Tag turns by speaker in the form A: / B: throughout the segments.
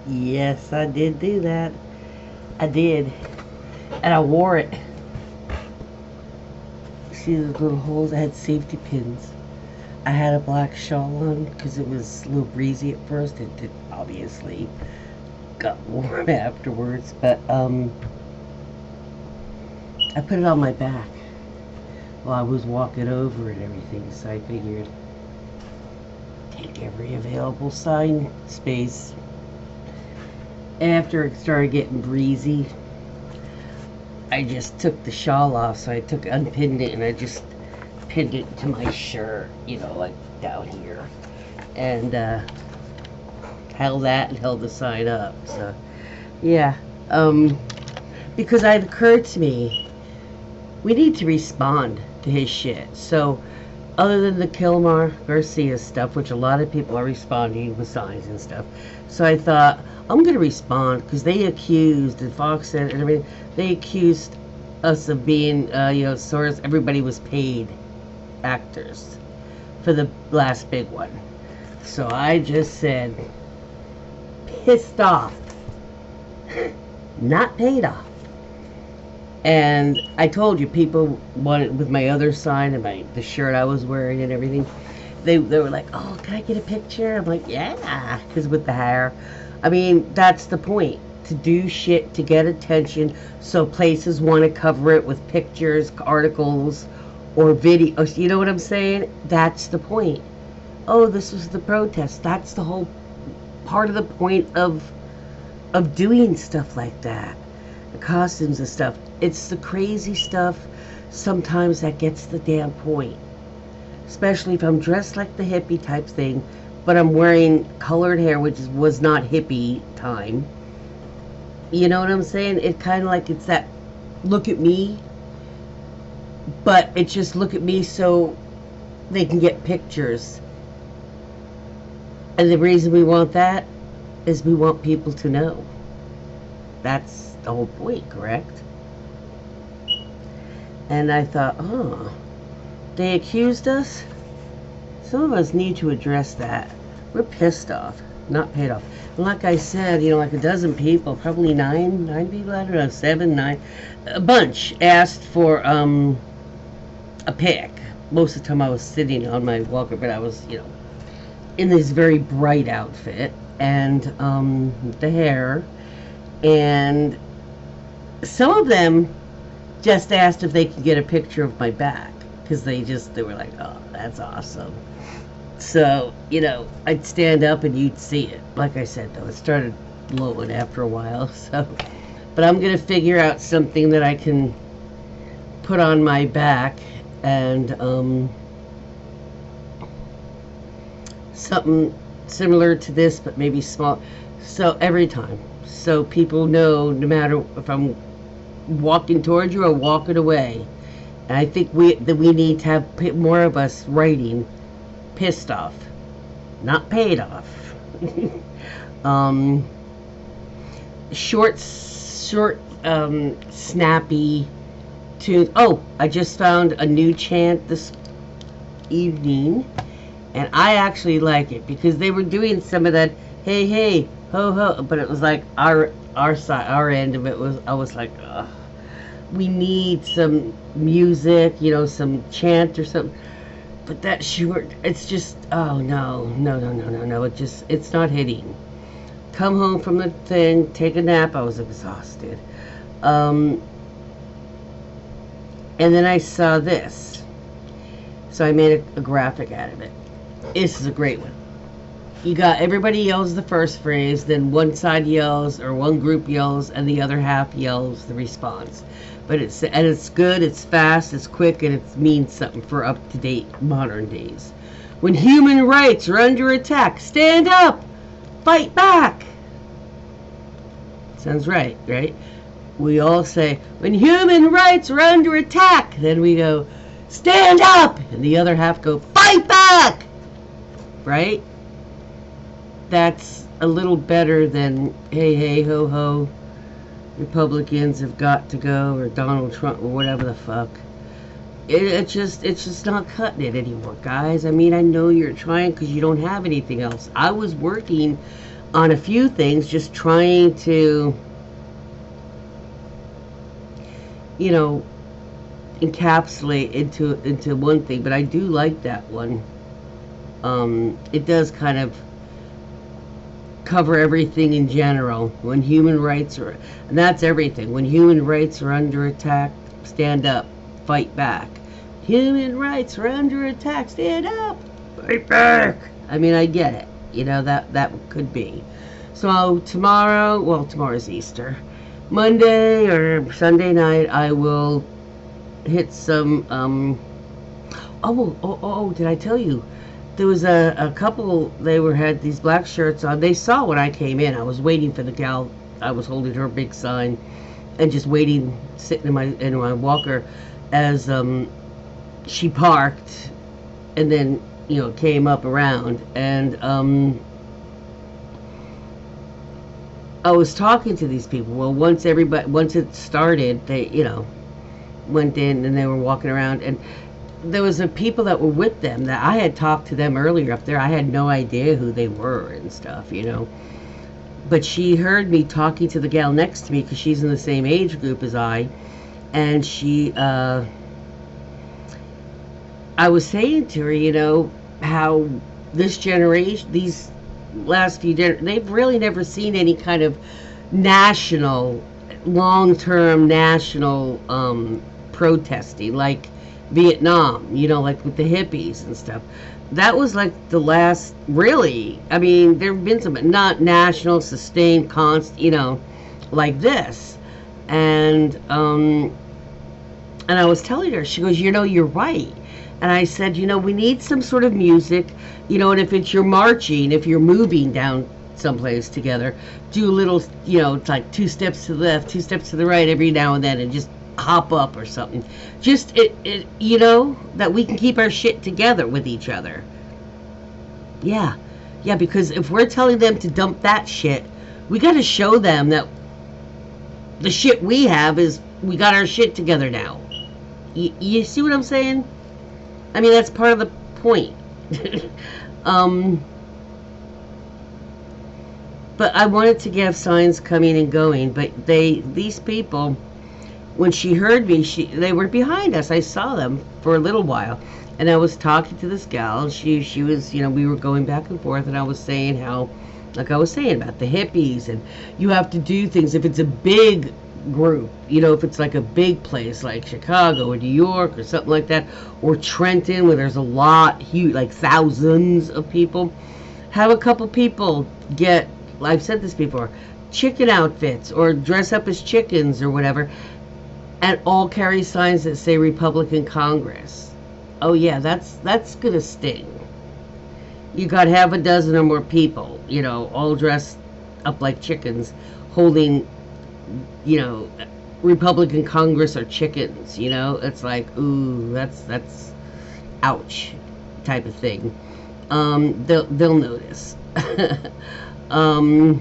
A: Yes, I did do that. I did. And I wore it. See those little holes? I had safety pins. I had a black shawl on because it was a little breezy at first. It did, obviously got warm afterwards, but I put it on my back while I was walking over and everything, so I figured take every available sign space. After it started getting breezy, I just took the shawl off, so I unpinned it, and I just pinned it to my shirt, like down here, and held that and held the sign up. So, yeah, because it occurred to me, we need to respond to his shit. So, other than the Kilmar Garcia stuff, which a lot of people are responding with signs and stuff, so I thought, I'm going to respond, because they accused, and Fox said, and everything, they accused us of being, sort of, everybody was paid actors for the last big one. So I just said, pissed off, not paid off. And I told you, people wanted, with my other sign and the shirt I was wearing and everything, they were like, oh, can I get a picture? I'm like, yeah, because with the hair. I mean, that's the point. To do shit to get attention, so places want to cover it with pictures, articles, or videos. You know what I'm saying? That's the point. Oh, this was the protest. That's the whole part of the point of doing stuff like that. The costumes and stuff. It's the crazy stuff sometimes that gets the damn point. Especially if I'm dressed like the hippie type thing, but I'm wearing colored hair, which was not hippie time. You know what I'm saying? It kind of like, it's that look at me, but it's just look at me so they can get pictures. And the reason we want that is we want people to know. That's the whole point, correct? And I thought, oh, they accused us? Some of us need to address that. We're pissed off, not paid off. And like I said, like a dozen people, probably nine people, I don't know, 7, 9, a bunch asked for a pic. Most of the time I was sitting on my walker, but I was, in this very bright outfit, and the hair, and some of them just asked if they could get a picture of my back, because they were like, oh, that's awesome. So, I'd stand up and you'd see it. Like I said, though, it started blowing after a while, so. But I'm going to figure out something that I can put on my back, and something similar to this, but maybe small. So, every time. So people know, no matter if I'm walking towards you or walking away. And I think we need to have more of us writing pissed off, not paid off. Short, snappy tunes. Oh, I just found a new chant this evening, and I actually like it, because they were doing some of that hey hey ho ho, but it was like our side, our end of it was, I was like, ugh, we need some music, some chant or something. But that short, it's just, oh no, it's not hitting. Come home from the thing, take a nap, I was exhausted. And then I saw this. So I made a graphic out of it. This is a great one. You got, everybody yells the first phrase, then one side yells, or one group yells, and the other half yells the response. But it's good, it's fast, it's quick, and it means something for up-to-date modern days. When human rights are under attack, stand up, fight back. Sounds right, right? We all say, when human rights are under attack, then we go, stand up, and the other half go, fight back, right? That's a little better than, hey, hey, ho, ho, Republicans have got to go, or Donald Trump, or whatever the fuck. It's just not cutting it anymore, guys. I mean, I know you're trying because you don't have anything else. I was working on a few things, just trying to, you know, encapsulate into one thing. But I do like that one. It does kind of cover everything in general. When human rights are, and that's everything. When human rights are under attack, stand up, fight back. Human rights are under attack, stand up, fight back. I mean, I get it. You know, that could be. So tomorrow, well, tomorrow's Easter. Monday or Sunday night, I will hit some. Did I tell you? There was a couple. They had these black shirts on. They saw when I came in. I was waiting for the gal. I was holding her big sign, and just waiting, sitting in my walker, as she parked, and then came up around, and I was talking to these people. Well, once it started, they went in and they were walking around, and there was people that were with them that I had talked to them earlier up there. I had no idea who they were and stuff, But she heard me talking to the gal next to me because she's in the same age group as I, and I was saying to her, how this generation, these last few they've really never seen any kind of national, long-term national protesting like Vietnam, like with the hippies and stuff. That was like the last, really. I mean, there have been some, but not national, sustained, constant, like this. And I was telling her, she goes, you're right. And I said, we need some sort of music, and if you're marching, if you're moving down someplace together, do a little, it's like 2 steps to the left, 2 steps to the right every now and then, and just hop up or something. Just that we can keep our shit together with each other. Yeah, because if we're telling them to dump that shit, we got to show them that the shit we have is, we got our shit together now. You see what I'm saying? I mean, that's part of the point. But I wanted to have signs coming and going, but these people, when she heard me, they were behind us. I saw them for a little while, and I was talking to this gal, and she was, we were going back and forth, and I was saying how, like I was saying about the hippies, and you have to do things if it's a big group, if it's like a big place like Chicago or New York or something like that, or Trenton where there's a lot, huge, like thousands of people. Have a couple people get, I've said this before, chicken outfits or dress up as chickens or whatever, and all carry signs that say Republican Congress. Oh yeah, that's gonna sting. You gotta have a dozen or more people, all dressed up like chickens, holding, Republican Congress or chickens. It's like, ooh, that's ouch type of thing. They'll notice. The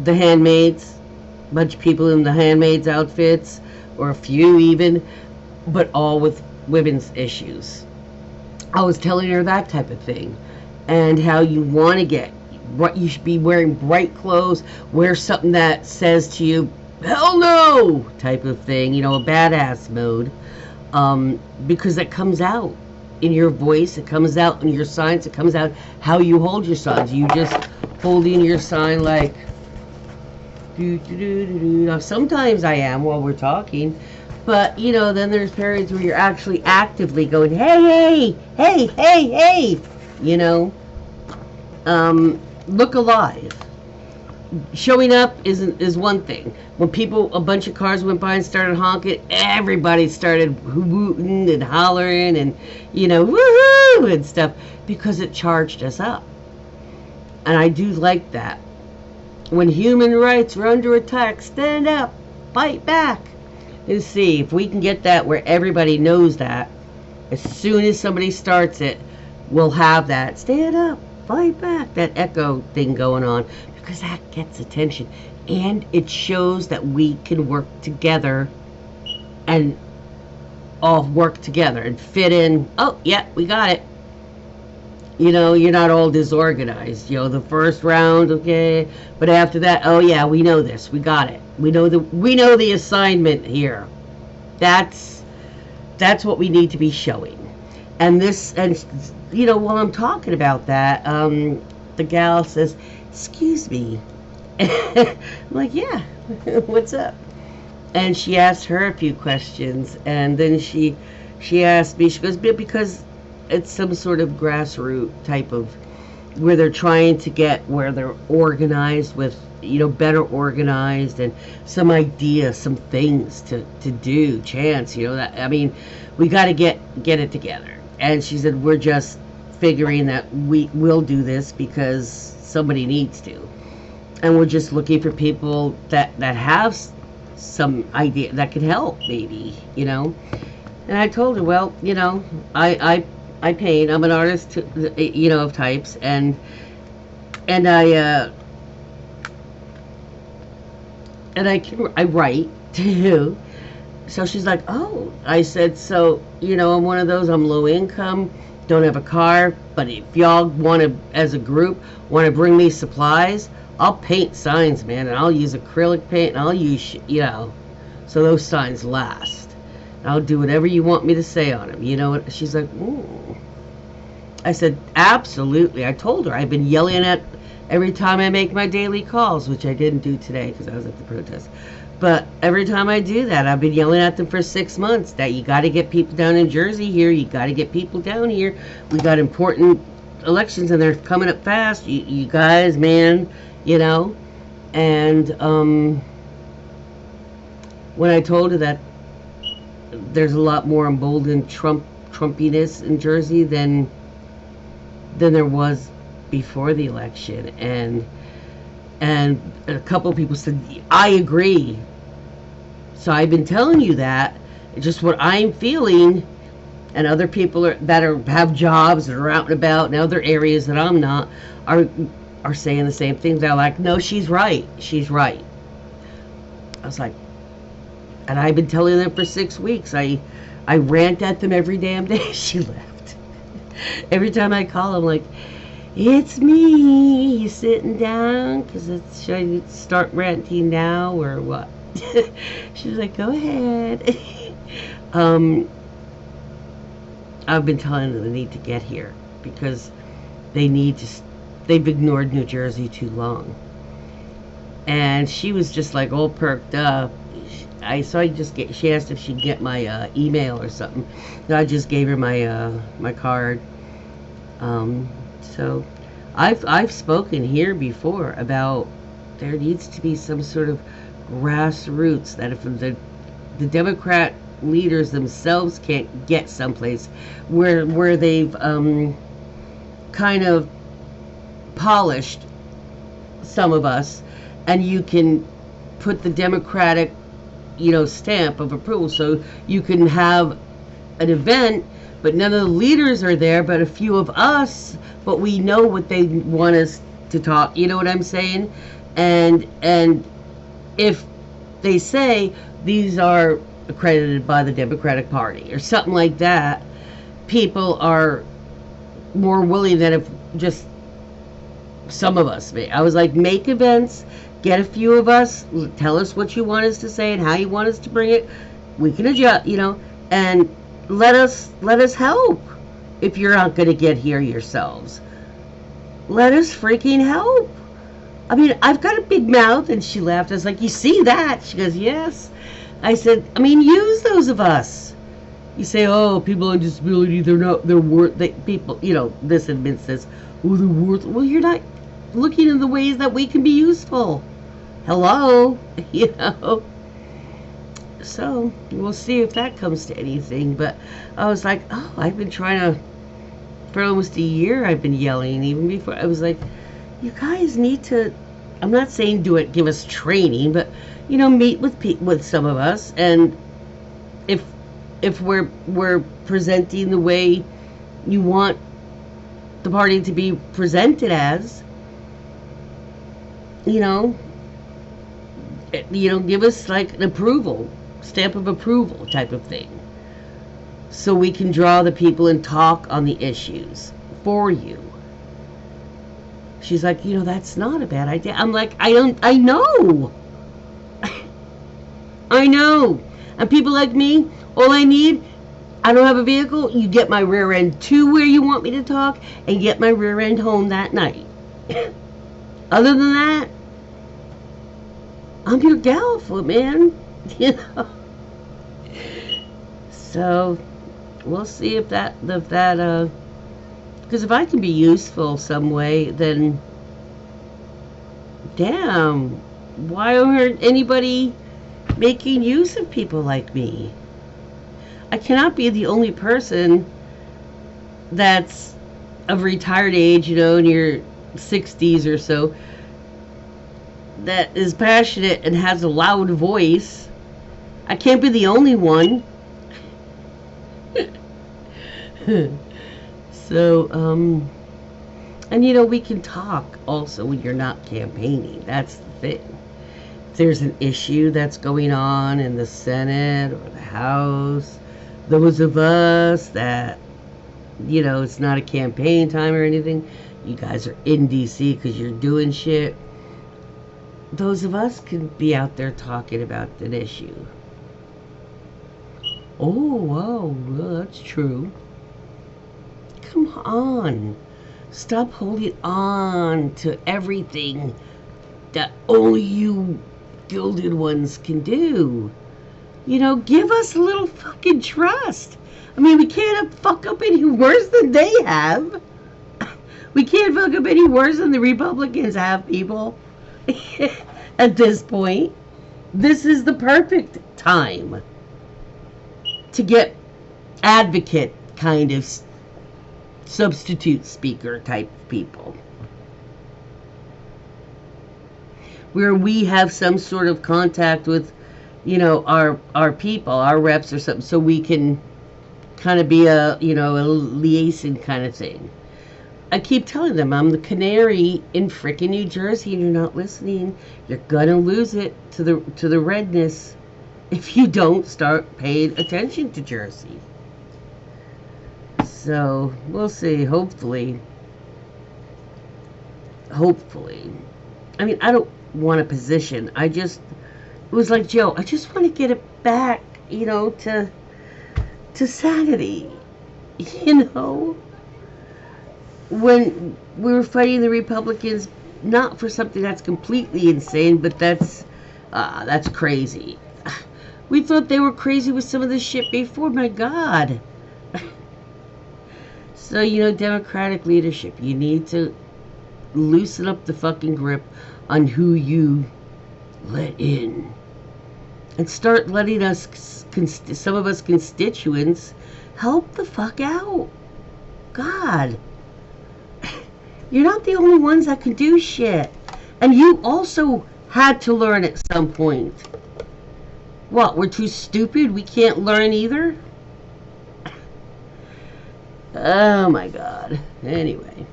A: handmaids, bunch of people in the handmaids outfits, or a few even, but all with women's issues. I was telling her that type of thing, and how you want to get, you should be wearing bright clothes, wear something that says to you, hell no, type of thing, a badass mode, because it comes out in your voice, it comes out in your signs, it comes out how you hold your signs. You just holding your sign like, Now, sometimes I am while we're talking, but, then there's periods where you're actually actively going, hey, hey, hey, hey, hey, look alive. Showing up is one thing. When a bunch of cars went by and started honking, everybody started hooting and hollering and, woohoo and stuff, because it charged us up. And I do like that. When human rights are under attack, stand up, fight back. And see if we can get that where everybody knows that. As soon as somebody starts it, we'll have that stand up, fight back, that echo thing going on, because that gets attention, and it shows that we can work together and all work together and fit in. Oh yeah, we got it. You know, you're not all disorganized. You know, the first round, okay, but after that, oh yeah, we know this. We got it. We know the assignment here. That's that's what we need to be showing. And this, and you know, while I'm talking about that, the gal says, "Excuse me." I'm like, "Yeah, what's up?" And she asked her a few questions, and then she asked me. She goes, "Because it's some sort of grassroots type of where they're trying to get where they're organized with, you know, better organized, and some ideas, some things to do, chance, you know, that, I mean, we got to get it together." And she said, "We're just figuring that we will do this because somebody needs to, and we're just looking for people that have some idea that could help, maybe, you know." And I told her, well, you know, I paint. I'm an artist, you know, of types, and I write too. So she's like, "Oh," I said, "So, you know, I'm one of those. I'm low income, don't have a car, but if y'all want to, as a group, want to bring me supplies, I'll paint signs, man, and I'll use acrylic paint, and I'll use, you know, so those signs last. I'll do whatever you want me to say on them." You know what? She's like, "Ooh." I said, "Absolutely." I told her I've been yelling at every time I make my daily calls, which I didn't do today because I was at the protest. But every time I do that, I've been yelling at them for 6 months that you got to get people down in Jersey here. You got to get people down here. We got important elections and they're coming up fast. You guys, man, you know. And when I told her that there's a lot more emboldened Trumpiness in Jersey than there was before the election, and a couple of people said, "I agree." So I've been telling you that. It's just what I'm feeling, and other people have jobs that are out and about in other areas that I'm not are saying the same thing. They're like, "No, she's right. She's right." I was like, and I've been telling them for 6 weeks. I rant at them every damn day. She left. Every time I call, I'm like, "It's me. You sitting down? Should I start ranting now or what?" She's like, "Go ahead." I've been telling them they need to get here because they've ignored New Jersey too long. And she was just like all perked up. She asked if she'd get my email or something. So I just gave her my card. So I've spoken here before about there needs to be some sort of grassroots, that if the Democrat leaders themselves can't get someplace where they've kind of polished some of us, and you can put the Democratic, you know, stamp of approval, so you can have an event, but none of the leaders are there, but a few of us, but we know what they want us to talk, you know what I'm saying? And if they say these are accredited by the Democratic Party or something like that, people are more willing than if just some of us. I was like, make events, get a few of us, tell us what you want us to say and how you want us to bring it. We can adjust, you know, and let us help. If you're not going to get here yourselves, let us freaking help. I mean, I've got a big mouth. And she laughed. I was like, "You see that?" She goes, "Yes." I said, "I mean, use those of us." You say, "Oh, people on disability, they're worth, people, you know, this admits this, oh, they're worth." Well, you're not looking in the ways that we can be useful. Hello, you know. So we'll see if that comes to anything. But I was like, oh, I've been trying to, for almost a year, I've been yelling. Even before, I was like, you guys need to, I'm not saying do it, give us training, but, you know, meet with some of us, and if we're presenting the way you want the party to be presented as, you know, give us like an approval, stamp of approval type of thing, so we can draw the people and talk on the issues for you. She's like, that's not a bad idea. I'm like, I know. I know. And people like me, all I need, I don't have a vehicle, you get my rear end to where you want me to talk and get my rear end home that night. Other than that, I'm your gal for man. So we'll see if that because if I can be useful some way, then damn, why aren't anybody making use of people like me? I cannot be the only person that's of retired age, in your 60s or so, that is passionate and has a loud voice. I can't be the only one. So, and we can talk also when you're not campaigning. That's the thing. If there's an issue that's going on in the Senate or the House, those of us that, it's not a campaign time or anything, you guys are in DC because you're doing shit, those of us can be out there talking about an issue. Oh, wow, well, that's true. Come on. Stop holding on to everything that only you gilded ones can do. Give us a little fucking trust. I mean, we can't fuck up any worse than they have. We can't fuck up any worse than the Republicans have, people. At this point, this is the perfect time to get advocate kind of substitute speaker type people, where we have some sort of contact with, our people, our reps or something, so we can kind of be a liaison kind of thing. I keep telling them I'm the canary in frickin' New Jersey, and you're not listening. You're gonna lose it to the redness if you don't start paying attention to Jersey. So we'll see. Hopefully. I mean, I don't want a position. It was like Joe. I just want to get it back, to sanity. When we were fighting the Republicans, not for something that's completely insane, but that's crazy. We thought they were crazy with some of this shit before. My God. So, Democratic leadership, you need to loosen up the fucking grip on who you let in. And start letting us, some of us constituents, help the fuck out. God. You're not the only ones that can do shit. And you also had to learn at some point. What, we're too stupid? We can't learn either? Oh my God. Anyway.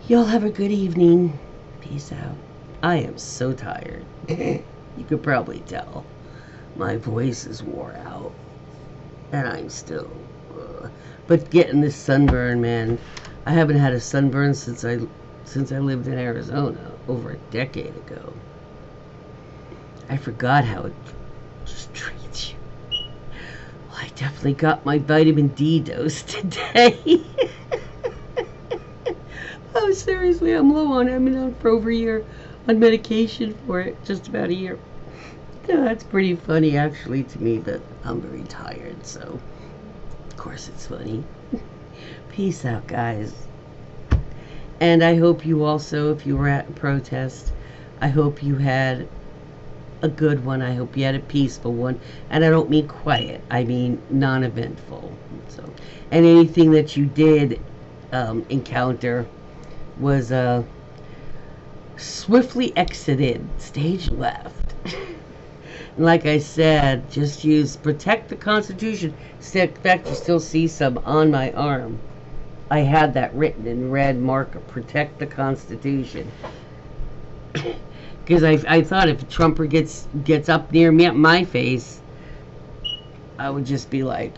A: Y'all have a good evening. Peace out. I am so tired. You could probably tell. My voice is wore out. And I'm still... But getting this sunburn, man. I haven't had a sunburn since I lived in Arizona over a decade ago. I forgot how it just treats you. Well, I definitely got my vitamin D dose today. Oh, seriously, I'm low on it. I've been on for over a year on medication for it, just about a year. That's pretty funny, actually, to me, but I'm very tired, so of course it's funny. Peace out, guys. And I hope you also, if you were at a protest, I hope you had a good one. I hope you had a peaceful one. And I don't mean quiet. I mean non-eventful. So, and anything that you did encounter was swiftly exited, stage left. And like I said, just protect the Constitution. In fact, you still see some on my arm. I had that written in red marker, protect the Constitution. Because I thought if a Trumper gets up near me, at my face, I would just be like,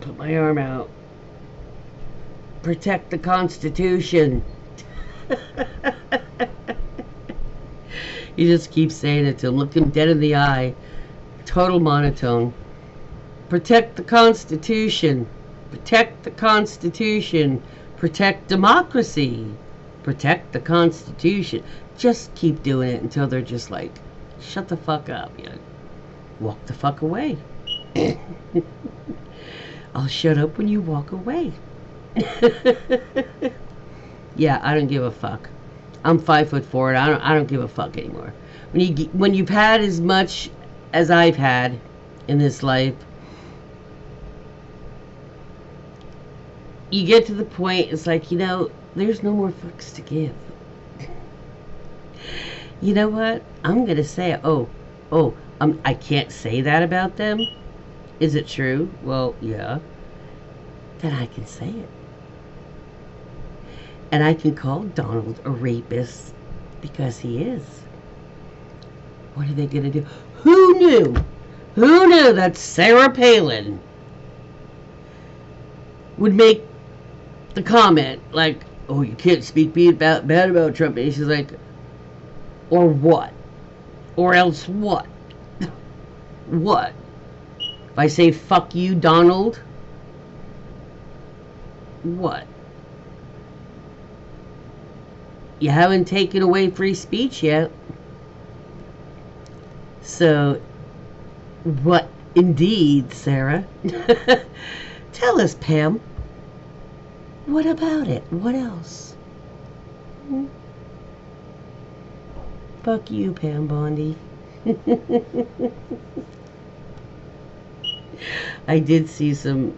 A: put my arm out. Protect the Constitution. You just keep saying it to him. Look him dead in the eye. Total monotone. Protect the Constitution. Protect the Constitution. Protect democracy. Protect the Constitution. Just keep doing it until they're just like, shut the fuck up. You know, walk the fuck away. I'll shut up when you walk away. Yeah, I don't give a fuck. I'm 5'4" and I don't give a fuck anymore. When you've had as much as I've had in this life, you get to the point, it's like, you know, there's no more fucks to give. You know what? I'm gonna say it. I can't say that about them. Is it true? Well, yeah. Then I can say it. And I can call Donald a rapist because he is. What are they gonna do? Who knew? Who knew that Sarah Palin would make the comment like, oh, you can't speak bad about Trump? And she's like, or what? Or else what? What? If I say fuck you, Donald? What? You haven't taken away free speech yet. So, what indeed, Sarah? Tell us, Pam. What about it? What else? Fuck you, Pam Bondi. I did see some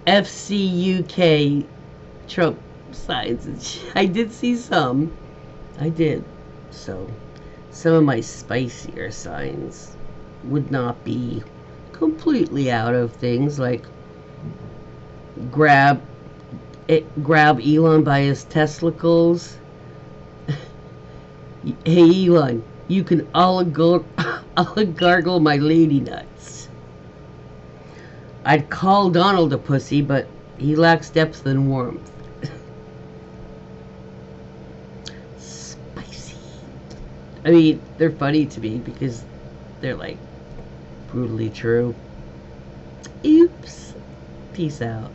A: FCUK Trump signs. I did see some. I did. So, some of my spicier signs would not be completely out of things, like grab Elon by his testicles. Hey Elon, you can oligargle my lady nuts. I'd call Donald a pussy, but he lacks depth and warmth. Spicy. I mean, they're funny to me because they're like brutally true. Oops. Peace out.